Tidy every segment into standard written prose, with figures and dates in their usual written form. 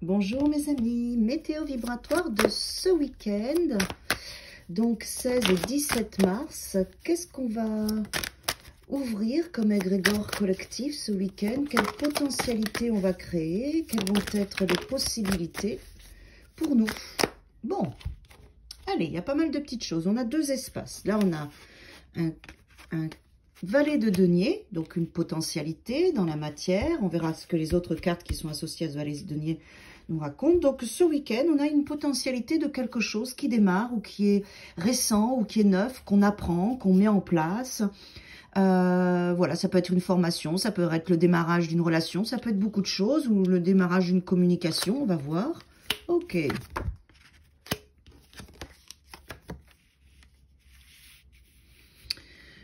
Bonjour mes amis, météo vibratoire de ce week-end, donc 16 et 17 mars. Qu'est-ce qu'on va ouvrir comme égrégore collectif ce week-end? Quelles potentialités on va créer? Quelles vont être les possibilités pour nous? Bon, allez, il y a pas mal de petites choses. On a deux espaces. Là, on a un valet de denier, donc une potentialité dans la matière. On verra ce que les autres cartes qui sont associées à ce valet de denier nous racontent. Donc ce week-end, on a une potentialité de quelque chose qui démarre ou qui est récent ou qui est neuf, qu'on apprend, qu'on met en place. Voilà, ça peut être une formation, ça peut être le démarrage d'une relation, ça peut être beaucoup de choses, ou le démarrage d'une communication, on va voir. Ok.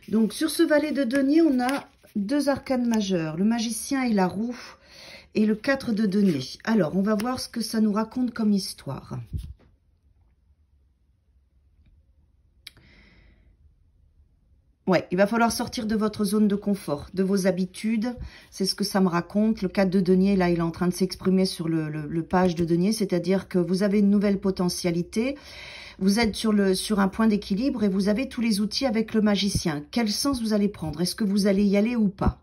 Donc, sur ce valet de denier, on a deux arcanes majeures, le magicien et la roue, et le 4 de denier. Alors, on va voir ce que ça nous raconte comme histoire. Ouais, il va falloir sortir de votre zone de confort, de vos habitudes. C'est ce que ça me raconte. Le 4 de denier, là, il est en train de s'exprimer sur le page de denier, c'est-à-dire que vous avez une nouvelle potentialité. Vous êtes sur un point d'équilibre et vous avez tous les outils avec le magicien. Quel sens vous allez prendre? Est-ce que vous allez y aller ou pas?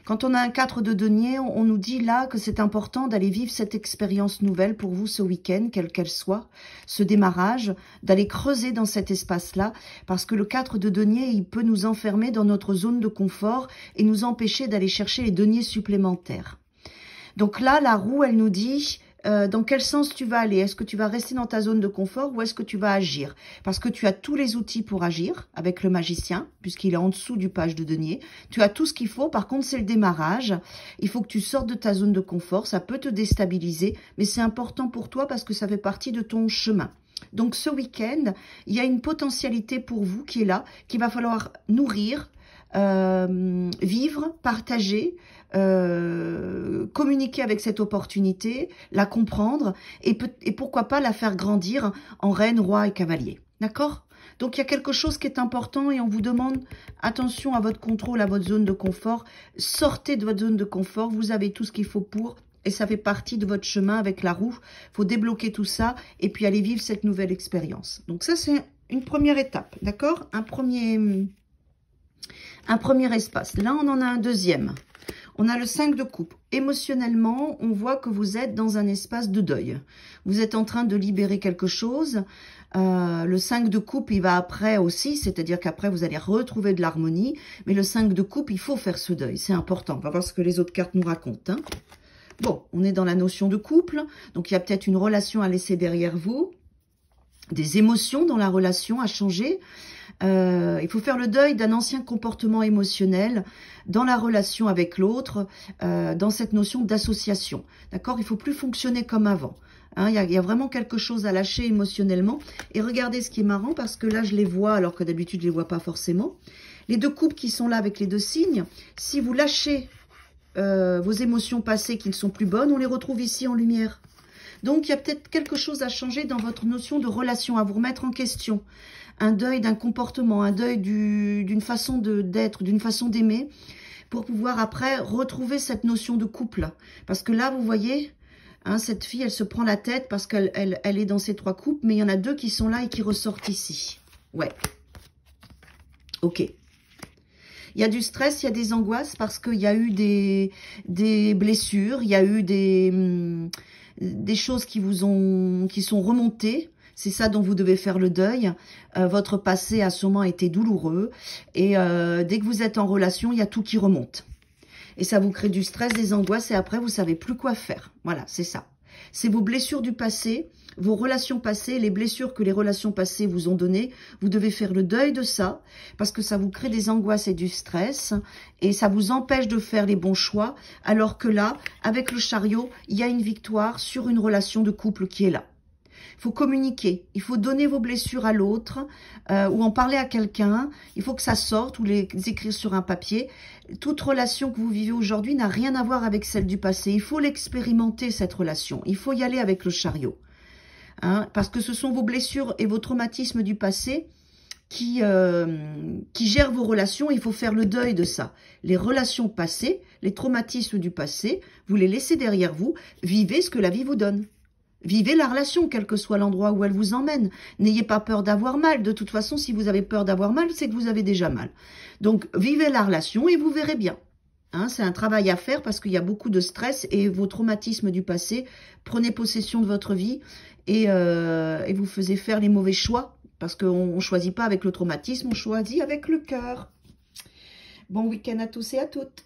Quand on a un 4 de denier, on nous dit là que c'est important d'aller vivre cette expérience nouvelle pour vous ce week-end, quelle qu'elle soit, ce démarrage, d'aller creuser dans cet espace-là, parce que le 4 de denier, il peut nous enfermer dans notre zone de confort et nous empêcher d'aller chercher les deniers supplémentaires. Donc là, la roue, elle nous dit... dans quel sens tu vas aller? Est-ce que tu vas rester dans ta zone de confort ou est-ce que tu vas agir? Parce que tu as tous les outils pour agir avec le magicien, puisqu'il est en dessous du page de denier. Tu as tout ce qu'il faut. Par contre, c'est le démarrage. Il faut que tu sortes de ta zone de confort. Ça peut te déstabiliser, mais c'est important pour toi parce que ça fait partie de ton chemin. Donc, ce week-end, il y a une potentialité pour vous qui est là, qu'il va falloir nourrir, vivre, partager, communiquer avec cette opportunité, la comprendre et pourquoi pas la faire grandir en reine, roi et cavalier. D'accord? Donc il y a quelque chose qui est important et on vous demande attention à votre contrôle, à votre zone de confort. Sortez de votre zone de confort, vous avez tout ce qu'il faut pour et ça fait partie de votre chemin avec la roue. Il faut débloquer tout ça et puis aller vivre cette nouvelle expérience. Donc ça c'est une première étape, d'accord? Un premier espace. Là on en a un deuxième. On a le 5 de coupe. Émotionnellement, on voit que vous êtes dans un espace de deuil. Vous êtes en train de libérer quelque chose. Le 5 de coupe, il va après aussi, c'est-à-dire qu'après, vous allez retrouver de l'harmonie. Mais le 5 de coupe, il faut faire ce deuil. C'est important. On va voir ce que les autres cartes nous racontent. Hein. Bon, on est dans la notion de couple. Donc, il y a peut-être une relation à laisser derrière vous. Des émotions dans la relation à changer. Il faut faire le deuil d'un ancien comportement émotionnel dans la relation avec l'autre, dans cette notion d'association. D'accord? Il ne faut plus fonctionner comme avant. Hein, il y a vraiment quelque chose à lâcher émotionnellement. Et regardez ce qui est marrant, parce que là, je les vois, alors que d'habitude, je ne les vois pas forcément. Les deux couples qui sont là avec les deux signes, si vous lâchez vos émotions passées qui ne sont plus bonnes, on les retrouve ici en lumière. Donc, il y a peut-être quelque chose à changer dans votre notion de relation, à vous remettre en question. Un deuil d'un comportement, un deuil d'une façon d'être, d'une façon d'aimer, pour pouvoir après retrouver cette notion de couple. Parce que là, vous voyez, hein, cette fille, elle se prend la tête parce qu'elle est dans ces trois couples, mais il y en a deux qui sont là et qui ressortent ici. Ouais. Ok. Il y a du stress, il y a des angoisses parce qu'il y a eu des blessures, il y a eu des choses qui sont remontées. C'est ça dont vous devez faire le deuil. Votre passé a sûrement été douloureux. Et dès que vous êtes en relation, il y a tout qui remonte. Et ça vous crée du stress, des angoisses. Et après, vous savez plus quoi faire. Voilà, c'est ça. C'est vos blessures du passé, vos relations passées, les blessures que les relations passées vous ont données. Vous devez faire le deuil de ça. Parce que ça vous crée des angoisses et du stress. Et ça vous empêche de faire les bons choix. Alors que là, avec le chariot, il y a une victoire sur une relation de couple qui est là. Il faut communiquer, il faut donner vos blessures à l'autre ou en parler à quelqu'un. Il faut que ça sorte ou les écrire sur un papier. Toute relation que vous vivez aujourd'hui n'a rien à voir avec celle du passé. Il faut l'expérimenter, cette relation. Il faut y aller avec le chariot. Hein, parce que ce sont vos blessures et vos traumatismes du passé qui gère vos relations. Il faut faire le deuil de ça. Les relations passées, les traumatismes du passé, vous les laissez derrière vous. Vivez ce que la vie vous donne. Vivez la relation, quel que soit l'endroit où elle vous emmène. N'ayez pas peur d'avoir mal. De toute façon, si vous avez peur d'avoir mal, c'est que vous avez déjà mal. Donc, vivez la relation et vous verrez bien. Hein, c'est un travail à faire parce qu'il y a beaucoup de stress et vos traumatismes du passé. Prenez possession de votre vie et vous faisiez faire les mauvais choix. Parce qu'on ne choisit pas avec le traumatisme, on choisit avec le cœur. Bon week-end à tous et à toutes.